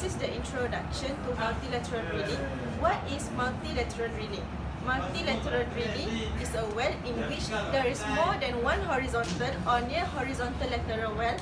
is the introduction to multilateral drilling. What is multilateral drilling? Multilateral drilling is a well in which there is more than one horizontal or near horizontal lateral well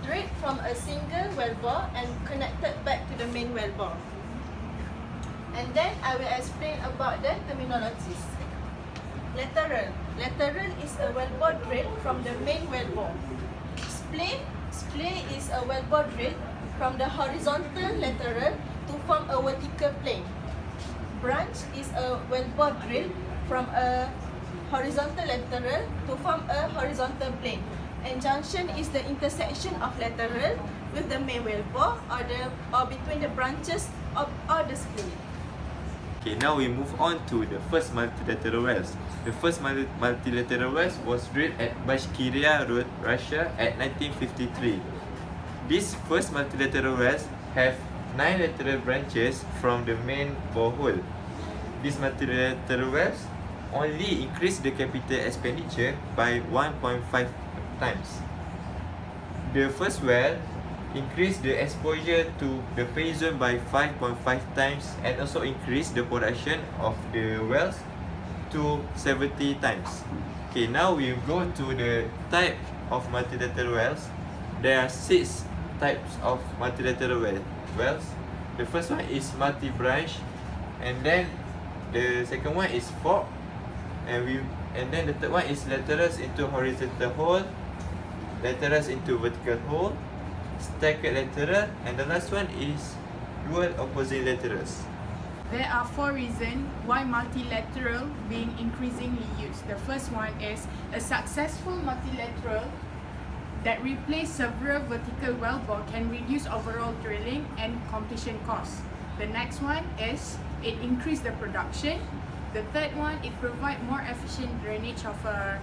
drilled from a single well bore and connected back to the main well bore. And then I will explain about the terminologies. Lateral. Lateral is a well bore drill from the main well bore. Split. Split is a well bore drill from the horizontal lateral to form a vertical plane. Branch is a well bore drill from a horizontal lateral to form a horizontal plane. And junction is the intersection of lateral with the main well bore or between the branches or the split. Okay, now we move on to the first multilateral wells. The first multilateral wells was drilled at Bashkiria Road, Russia at 1953. These first multilateral wells have 9 lateral branches from the main borehole. These multilateral wells only increase the capital expenditure by 1.5 times. The first well increase the exposure to the pay zone by 5.5 times and also increase the production of the wells to 70 times. Okay, now we go to the type of multilateral wells. There are 6 types of multilateral wells. The first one is multi-branch, and then the second one is fork, and then the third one is laterals into horizontal hole, laterals into vertical hole, stacked lateral, and the last one is dual opposing laterals. There are 4 reasons why multilateral being increasingly used. The first one is a successful multilateral that replace several vertical wellbore can reduce overall drilling and completion costs. The next one is it increase the production. The third one, it provide more efficient drainage of a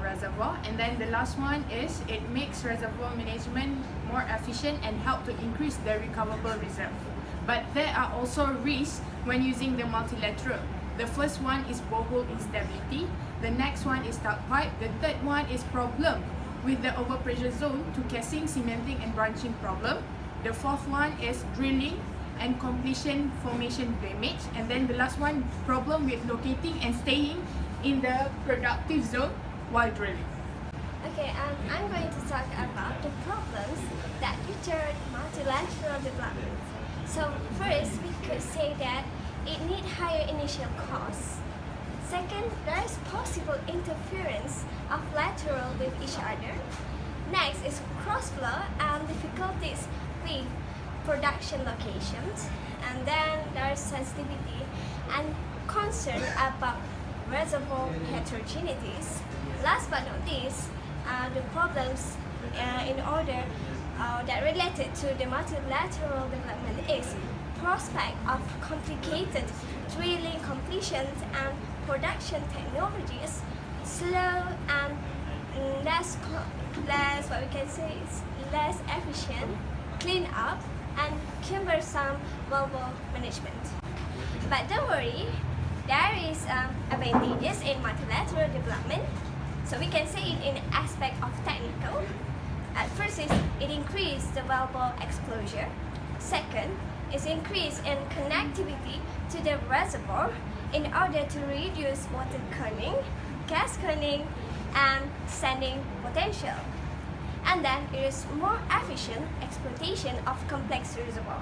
reservoir, and then the last one is it makes reservoir management more efficient and help to increase the recoverable reserve. But there are also risks when using the multilateral. The first one is borehole instability, the next one is tug pipe, the third one is problem with the overpressure zone to casing, cementing and branching problem. The fourth one is drilling and completion formation damage, and then the last one, problem with locating and staying in the productive zone while drilling. Okay, I'm going to talk about the problems that deter multilateral development. So first, we could say that it needs higher initial costs. Second, there is possible interference of lateral with each other. Next is cross-flow and difficulties with production locations. And then there is sensitivity and concern about reservoir heterogeneities. Last but not least, the problems in order that related to the multilateral development is prospect of complicated drilling completions and production technologies, slow and less what we can say is less efficient clean up and cumbersome wellbore management. But don't worry, there is advantages in multilateral development. So we can say it in aspect of technical. At first is it increased the wellbore exposure. Second is increase in connectivity to the reservoir in order to reduce water cooling, gas cooling, and sanding potential. And then it is more efficient exploitation of complex reservoir.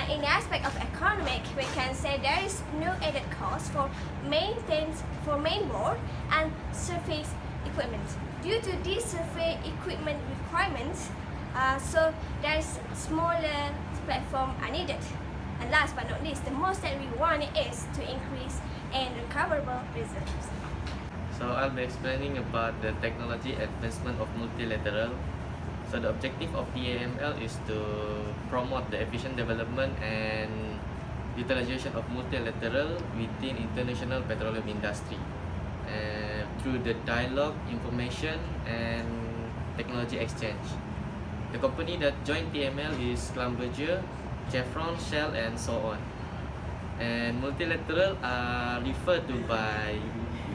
In the aspect of economic, we can say there is no added cost for maintenance for main bore and surface equipment. Due to these surface equipment requirements, so there is smaller platform are needed. And last but not least, the most that we want is to increase in recoverable reserves. So I'll be explaining about the technology advancement of multilateral. So the objective of TAML is to promote the efficient development and utilization of multilateral within international petroleum industry through the dialogue, information and technology exchange. The company that joined TML is Schlumberger, Chevron, Shell and so on. And multilateral are referred to by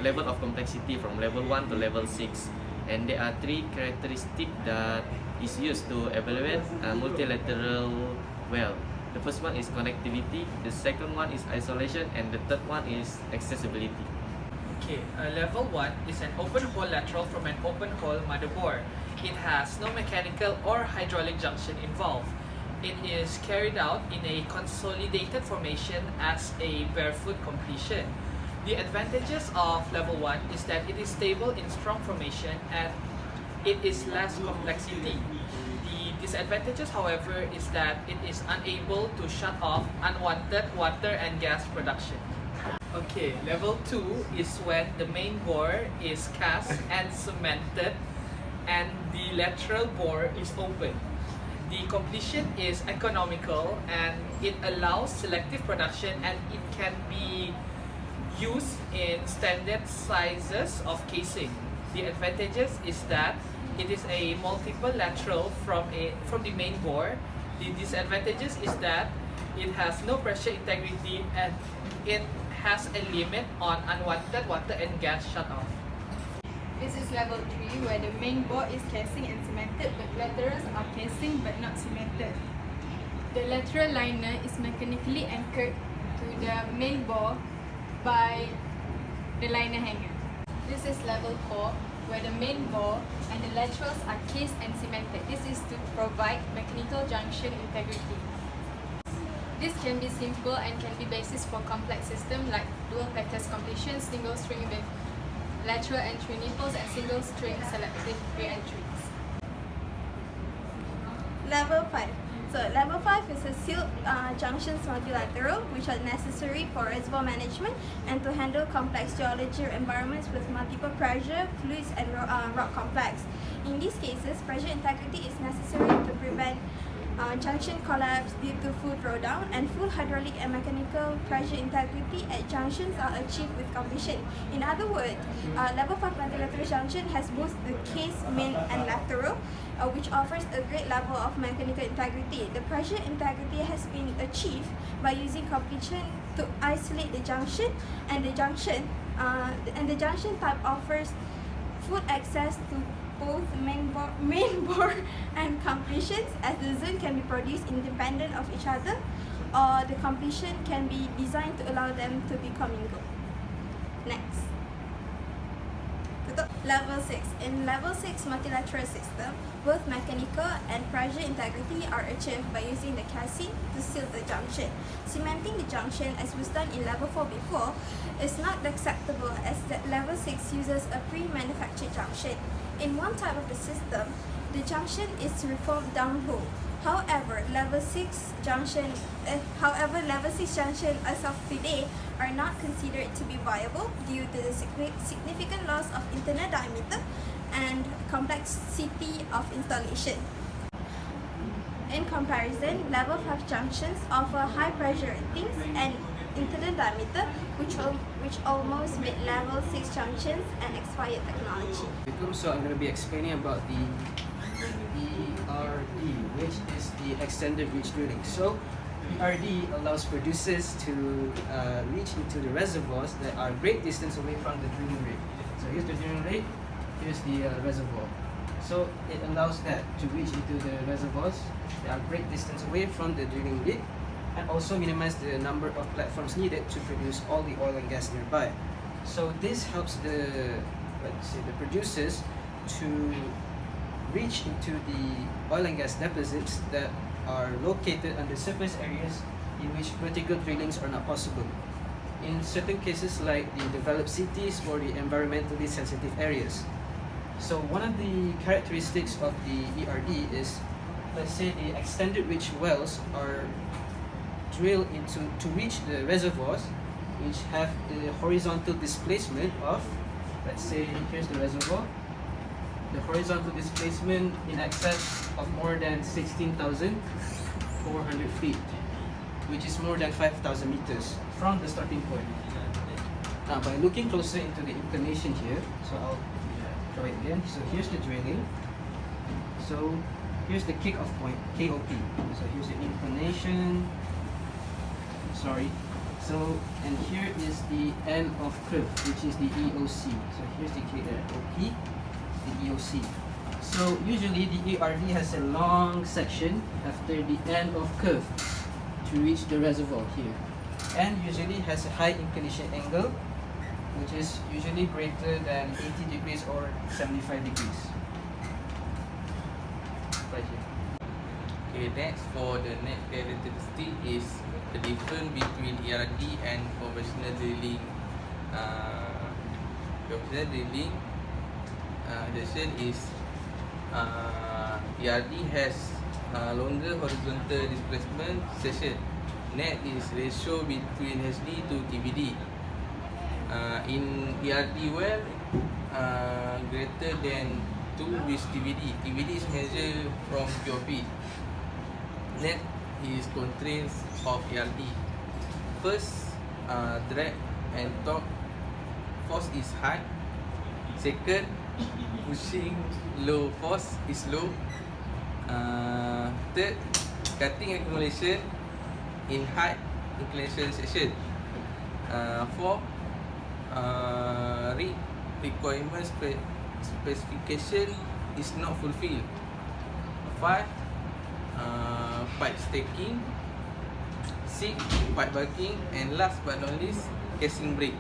level of complexity from level 1 to level 6. And there are 3 characteristics that is used to evaluate multilateral well. The first one is connectivity, the second one is isolation, and the third one is accessibility. Okay, level 1 is an open hole lateral from an open hole motherboard. It has no mechanical or hydraulic junction involved. It is carried out in a consolidated formation as a barefoot completion. The advantages of level 1 is that it is stable in strong formation and it is less complexity. The disadvantages, however, is that it is unable to shut off unwanted water and gas production. Okay, level 2 is when the main bore is cast and cemented and the lateral bore is open. The completion is economical and it allows selective production and it can be used in standard sizes of casing. The advantages is that it is a multiple lateral from the main bore. The disadvantages is that it has no pressure integrity and it has a limit on unwanted water and gas shut-off. This is level 3 where the main bore is casing and cemented but laterals are casing but not cemented. The lateral liner is mechanically anchored to the main bore by the liner hanger. This is level 4 where the main bore and the laterals are cased and cemented. This is to provide mechanical junction integrity. This can be simple and can be basis for complex systems like dual petas completion, single string with lateral entry nipples and single string selective re-entries. Level 5. So level 5 is a sealed junctions multilateral which are necessary for reservoir management and to handle complex geology environments with multiple pressure, fluids and rock complex. In these cases, pressure integrity is necessary to prevent junction collapse due to full throwdown, and full hydraulic and mechanical pressure integrity at junctions are achieved with completion. In other words, level 5 multilateral junction has both the case, main and lateral, which offers a great level of mechanical integrity. The pressure integrity has been achieved by using completion to isolate the junction, and the junction type offers full access to both main bore and completions, as the zone can be produced independent of each other, or the completion can be designed to allow them to be commingled. Next. Level 6. In level 6 multilateral system, both mechanical and pressure integrity are achieved by using the casing to seal the junction. Cementing the junction, as was done in level 4 before, is not acceptable as that level 6 uses a pre-manufactured junction. In one type of the system, the junction is reformed downhole. However, level 6 junction as of today are not considered to be viable due to the significant loss of internal diameter and complexity of installation. In comparison, level 5 junctions offer high pressure ratings and internal diameter, which almost meet level 6 junctions and expired technology. So I'm going to be explaining about the ERD, which is the extended reach drilling. So ERD allows producers to reach into the reservoirs that are great distance away from the drilling rig. So here's the drilling rig, here's the reservoir. So it allows that to reach into the reservoirs that are great distance away from the drilling rig, and also minimize the number of platforms needed to produce all the oil and gas nearby. So this helps the producers to reach into the oil and gas deposits that are located under surface areas in which vertical drillings are not possible, in certain cases like the developed cities or the environmentally sensitive areas. So one of the characteristics of the ERD is, let's say the extended reach wells are drilled to reach the reservoirs which have the horizontal displacement of, let's say here's the reservoir, the horizontal displacement in excess of more than 16,400 feet, which is more than 5,000 meters from the starting point. Now by looking closer into the inclination here, so I'll draw it again. So here's the drilling. So here's the kickoff point, KOP. So here's the inclination. So and here is the end of curve, which is the EOC. So here's the KOP, the EOC. So usually the ERD has a long section after the end of curve to reach the reservoir here, and usually has a high inclination angle, which is usually greater than 80 degrees or 75 degrees. Right here. Okay, next for the net characteristic is the difference between ERD and conventional drilling. Conventional drilling section is ERD has longer horizontal displacement section. Net is ratio between HD to TBD. In ERD well, greater than 2 with TBD. TBD is measured from QOP. Net is constraints of ERD. First, drag and torque force is high. Second, pushing low force is low. Third, cutting accumulation in high inclination section. Fourth, requirement specification is not fulfilled. 5, pipe stacking. 6, pipe bulking, and last but not least, casing break.